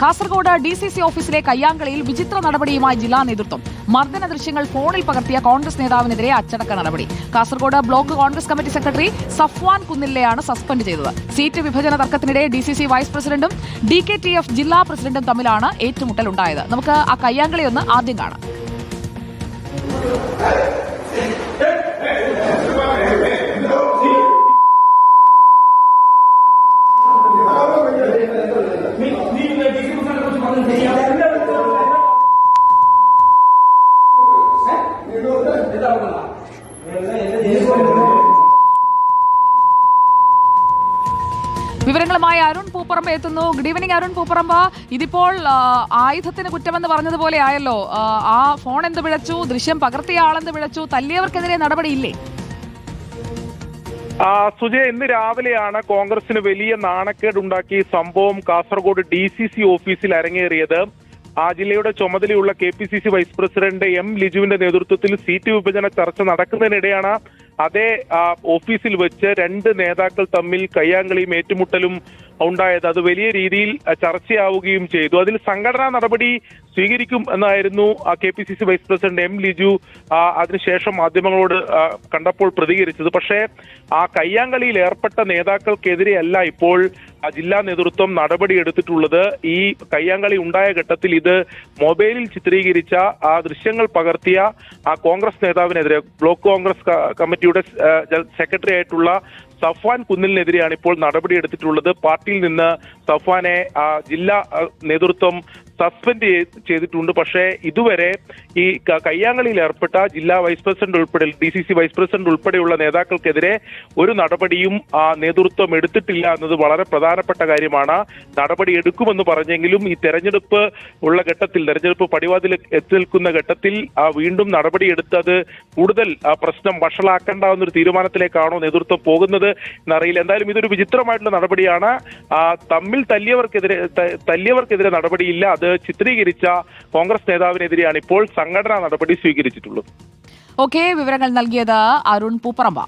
Kasaragod DCC ഓഫീസിലെ കയ്യാങ്കളിയിൽ വിചിത്ര നടപടിയുമായി ജില്ലാ നേതൃത്വം. മർദ്ദന ദൃശ്യങ്ങൾ ഫോണിൽ പകർത്തിയ കോൺഗ്രസ് നേതാവിനെതിരെ അച്ചടക്ക നടപടി. Kasaragod block Congress committee secretary Safwan കുന്നിലിനെയാണ് സസ്പെൻഡ് ചെയ്തത്. സീറ്റ് വിഭജന തർക്കത്തിനിടെ DCC വൈസ് പ്രസിഡന്റും DKTF ജില്ലാ പ്രസിഡന്റും തമ്മിലാണ് ഏറ്റുമുട്ടലുണ്ടായത്. നമുക്ക് ആ കയ്യാങ്കളി ഒന്ന് ആദ്യം കാണാം. വിവരങ്ങളുമായി അരുൺ പൂപ്പറമ്പ് എത്തുന്നു. Good evening Arun Pooparambu. ഇതിപ്പോൾ ആയുധത്തിന് കുറ്റമെന്ന് പറഞ്ഞതുപോലെ ആയല്ലോ. ആ ഫോൺ എന്ത് പിഴച്ചു, ദൃശ്യം പകർത്തിയ ആളെന്ത് പിഴച്ചു, തല്ലിയവർക്കെതിരെ നടപടിയില്ലേ? സുജയ, ഇന്ന് രാവിലെയാണ് കോൺഗ്രസിന് വലിയ നാണക്കേടുണ്ടാക്കി സംഭവം കാസർഗോഡ് DCC ഓഫീസിൽ അരങ്ങേറിയത്. ജില്ലയുടെ ചുമതലയുള്ള KPCC വൈസ് പ്രസിഡന്റ് M ലിജുവിന്റെ നേതൃത്വത്തിൽ സീറ്റ് വിഭജന ചർച്ച നടക്കുന്നതിനിടെയാണ് അതേ ഓഫീസിൽ വെച്ച് രണ്ട് നേതാക്കൾ തമ്മിൽ കയ്യാങ്കളിയും ഏറ്റുമുട്ടലും ഉണ്ടായത്. അത് വലിയ രീതിയിൽ ചർച്ചയാവുകയും ചെയ്തു. അതിൽ സംഘടനാ നടപടി സ്വീകരിക്കും എന്നായിരുന്നു KPCC vice president M Liju അതിനുശേഷം മാധ്യമങ്ങളോട് കണ്ടപ്പോൾ പ്രതികരിച്ചത്. പക്ഷേ ആ കയ്യാങ്കളിയിൽ ഏർപ്പെട്ട നേതാക്കൾക്കെതിരെയല്ല ഇപ്പോൾ ജില്ലാ നേതൃത്വം നടപടിയെടുത്തിട്ടുള്ളത്. ഈ കയ്യാങ്കളി ഉണ്ടായ ഘട്ടത്തിൽ ഇത് മൊബൈലിൽ ചിത്രീകരിച്ച ആ ദൃശ്യങ്ങൾ പകർത്തിയ ആ കോൺഗ്രസ് നേതാവിനെതിരെ, ബ്ലോക്ക് കോൺഗ്രസ് കമ്മിറ്റിയുടെ സെക്രട്ടറി ആയിട്ടുള്ള സഫ്വാൻ കുന്നിലിനെതിരെയാണ് ഇപ്പോൾ നടപടിയെടുത്തിട്ടുള്ളത്. പാർട്ടിയിൽ നിന്ന് സഫ്വാനെ ജില്ലാ നേതൃത്വം സസ്പെൻഡ് ചെയ്തിട്ടുണ്ട്. പക്ഷേ ഇതുവരെ ഈ കയ്യാങ്കളിയിൽ ഏർപ്പെട്ട ജില്ലാ വൈസ് പ്രസിഡന്റ് ഉൾപ്പെടെ DCC വൈസ് പ്രസിഡന്റ് ഉൾപ്പെടെയുള്ള നേതാക്കൾക്കെതിരെ ഒരു നടപടിയും നേതൃത്വം എടുത്തിട്ടില്ല എന്നത് വളരെ പ്രധാനപ്പെട്ട കാര്യമാണ്. നടപടി എടുക്കുമെന്ന് പറഞ്ഞെങ്കിലും ഈ തെരഞ്ഞെടുപ്പ് ഉള്ള ഘട്ടത്തിൽ, തെരഞ്ഞെടുപ്പ് പടിവാതിൽ എത്തി നിൽക്കുന്ന ഘട്ടത്തിൽ വീണ്ടും നടപടിയെടുത്തത് കൂടുതൽ പ്രശ്നം വഷളാക്കേണ്ട തീരുമാനത്തിലേക്കാണോ നേതൃത്വം പോകുന്നത് എന്നറിയില്ല. എന്തായാലും ഇതൊരു വിചിത്രമായിട്ടുള്ള നടപടിയാണ്. തമ്മിൽ തല്ലിയവർക്കെതിരെ നടപടിയില്ല. അത് ചിത്രീകരിച്ച കോൺഗ്രസ് നേതാവിനെതിരെയാണ് ഇപ്പോൾ സംഘടനാ നടപടി സ്വീകരിച്ചിട്ടുള്ളത്. ഓക്കെ, വിവരങ്ങൾ നൽകിയത് അരുൺ പൂപ്പറമ്പ.